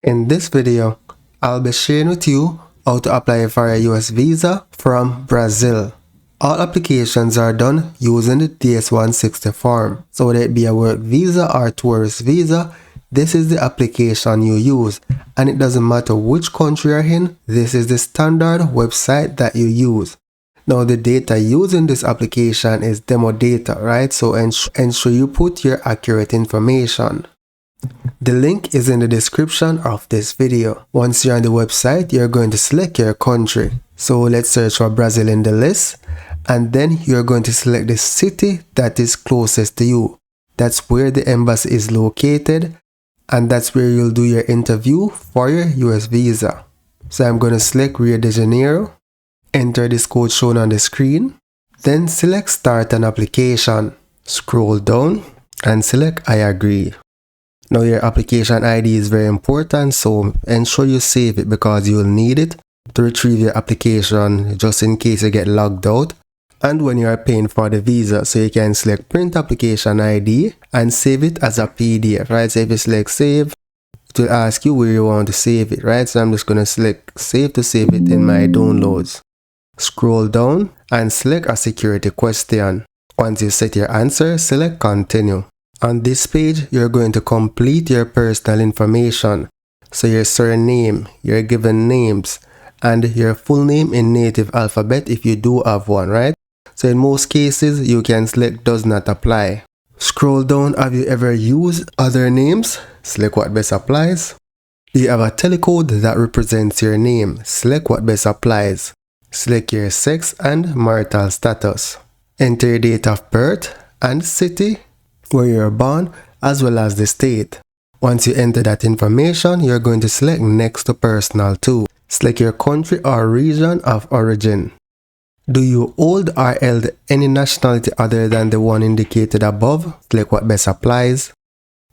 In this video, I'll be sharing with you how to apply for a US visa from Brazil. All applications are done using the DS-160 form. So whether it be a work visa or tourist visa, this is the application you use. And it doesn't matter which country you're in, this is the standard website that you use. Now the data used in this application is demo data, right? So ensure you put your accurate information. The link is in the description of this video. Once you're on the website, you're going to select your country. So let's search for Brazil in the list. And then you're going to select the city that is closest to you. That's where the embassy is located. And that's where you'll do your interview for your US visa. So I'm going to select Rio de Janeiro. Enter this code shown on the screen. Then select Start an application. Scroll down and select I agree. Now your application ID is very important, so ensure you save it because you will need it to retrieve your application just in case you get logged out and when you are paying for the visa. So you can select print application ID and save it as a PDF, right? So if you select save, it will ask you where you want to save it, right? So I'm just going to select save to save it in my downloads. Scroll down and select a security question. Once you set your answer, select continue. On this page, you're going to complete your personal information. So your surname, your given names, and your full name in native alphabet if you do have one, right? So in most cases, you can select does not apply. Scroll down, have you ever used other names? Select what best applies. Do you have a telecode that represents your name? Select what best applies. Select your sex and marital status. Enter your date of birth and city where you're born, as well as the state. Once you enter that information, you're going to select next to personal too. Select your country or region of origin. Do you hold or held any nationality other than the one indicated above? Select what best applies.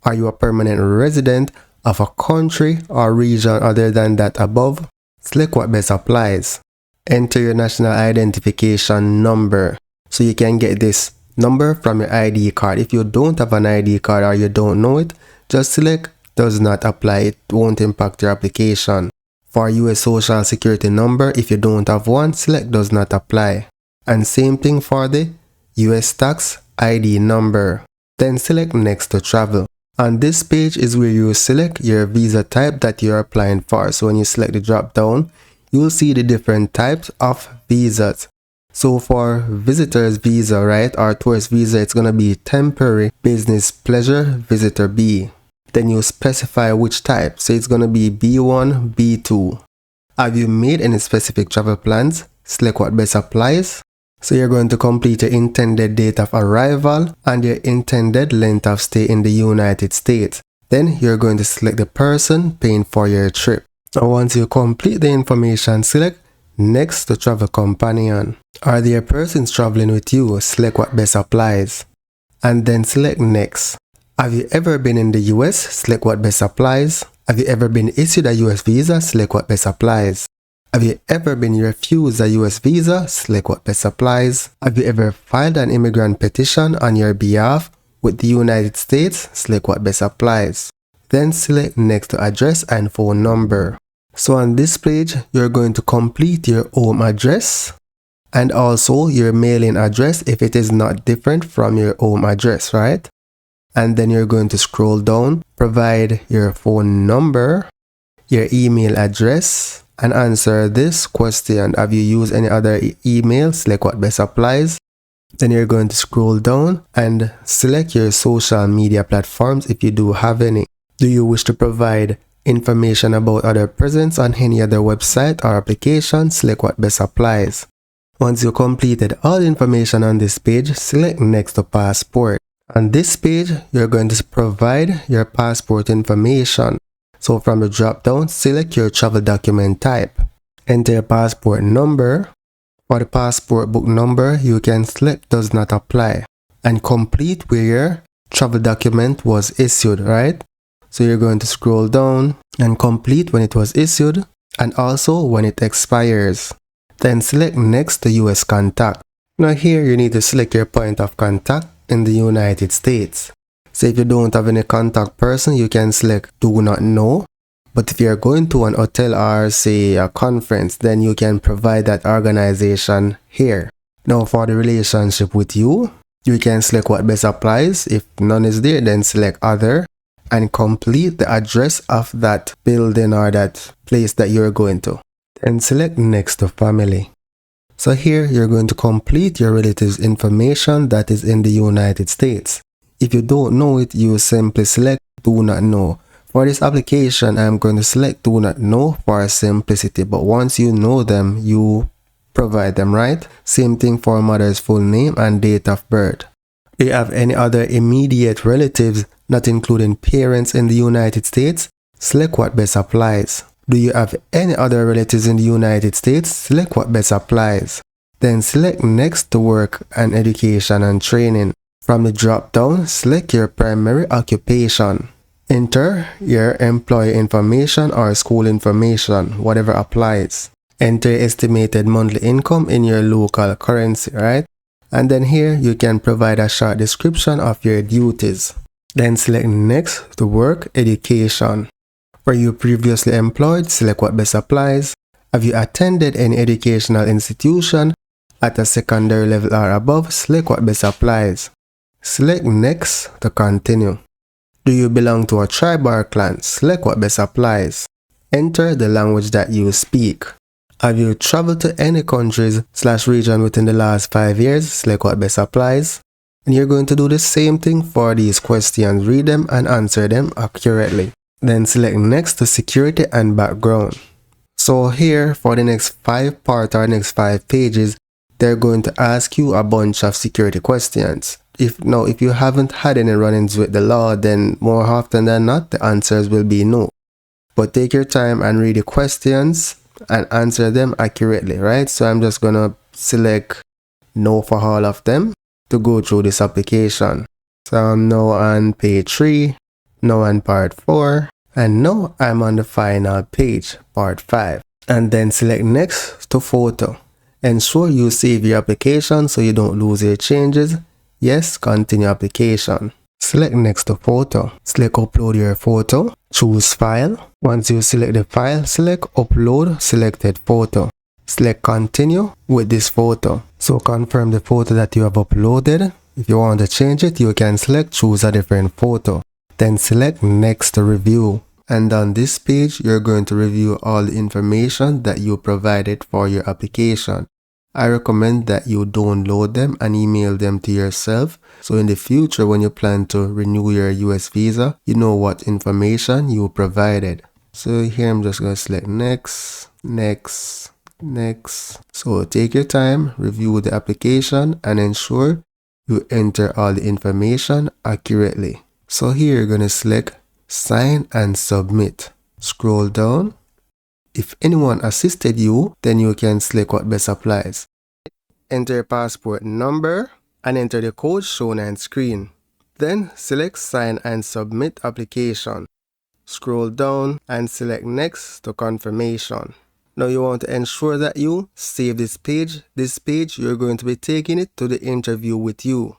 Are you a permanent resident of a country or region other than that above? Select what best applies. Enter your national identification number. So you can get this number from your ID card. If you don't have an ID card or you don't know it, just select does not apply. It won't impact your application. For US Social Security number, if you don't have one, select does not apply. And same thing for the US tax ID number. Then select next to travel. On this page is where you select your visa type that you're applying for. So when you select the drop down, you will see the different types of visas. So for visitor's visa, right, or tourist visa, it's going to be temporary business pleasure visitor B. Then you specify which type. So it's going to be B1, B2. Have you made any specific travel plans? Select what best applies. So you're going to complete your intended date of arrival and your intended length of stay in the United States. Then you're going to select the person paying for your trip. Now once you complete the information, select next to travel companion. Are there persons traveling with you? Select what best applies. And then select next. Have you ever been in the US? Select what best applies. Have you ever been issued a US visa? Select what best applies. Have you ever been refused a US visa? Select what best applies. Have you ever filed an immigrant petition on your behalf with the United States? Select what best applies. Then select next to address and phone number. So on this page, you're going to complete your home address and also your mailing address if it is not different from your home address, right? And then you're going to scroll down, provide your phone number, your email address, and answer this question. Have you used any other email? Select what best applies. Then you're going to scroll down and select your social media platforms if you do have any. Do you wish to provide information about other presence on any other website or application? Select what best applies. Once you completed all the information on this page, select next to passport. On this page, you're going to provide your passport information. So from the drop down, select your travel document type. Enter your passport number. For the passport book number, you can select does not apply. And complete where your travel document was issued, right? So you're going to scroll down and complete when it was issued and also when it expires. Then select next to US contact. Now here you need to select your point of contact in the United States. So if you don't have any contact person, you can select do not know. But if you're going to an hotel or say a conference, then you can provide that organization here. Now for the relationship with you, you can select what best applies. If none is there, then select other and complete the address of that building or that place that you're going to. Then select next to family. So here you're going to complete your relatives information that is in the United States. If you don't know it, you simply select do not know. For this application, I'm going to select do not know for simplicity, but once you know them, you provide them, right? Same thing for mother's full name and date of birth. Do you have any other immediate relatives, not including parents in the United States? Select what best applies. Do you have any other relatives in the United States? Select what best applies. Then select next to work and education and training. From the drop down, select your primary occupation. Enter your employee information or school information, whatever applies. Enter estimated monthly income in your local currency, right? And then here you can provide a short description of your duties. Then select next to work education. Were you previously employed? Select what best applies. Have you attended any educational institution at a secondary level or above? Select what best applies. Select next to continue. Do you belong to a tribe or clan? Select what best applies. Enter the language that you speak. Have you traveled to any countries/region within the last 5 years? Select what best applies. And you're going to do the same thing for these questions. Read them and answer them accurately. Then select next to security and background. So here for the next 5 parts or next 5 pages, they're going to ask you a bunch of security questions. If you haven't had any run-ins with the law, then more often than not, the answers will be no. But take your time and read the questions and answer them accurately, right? So I'm just gonna select no for all of them to go through this application. So I'm now on page 3, now on part 4, and now I'm on the final page, part 5. And then select next to photo. Ensure you save your application so you don't lose your changes. Yes, continue application. Select next to photo. Select upload your photo. Choose file. Once you select the file, select upload selected photo. Select continue with this photo. So confirm the photo that you have uploaded. If you want to change it, you can select choose a different photo. Then select next to review. And on this page, you're going to review all the information that you provided for your application. I recommend that you download them and email them to yourself, so in the future when you plan to renew your US visa, you know what information you provided. So here I'm just going to select next, next, next. So take your time, review the application and ensure you enter all the information accurately. So here you're going to select sign and submit. Scroll down. If anyone assisted you, then you can select what best applies. Enter your passport number and enter the code shown on screen. Then select sign and submit application. Scroll down and select next to confirmation. Now you want to ensure that you save this page. This page, you're going to be taking it to the interview with you.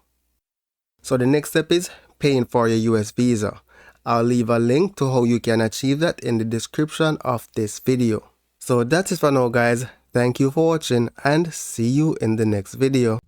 So the next step is paying for your US visa. I'll leave a link to how you can achieve that in the description of this video. So that's it for now guys. Thank you for watching and see you in the next video.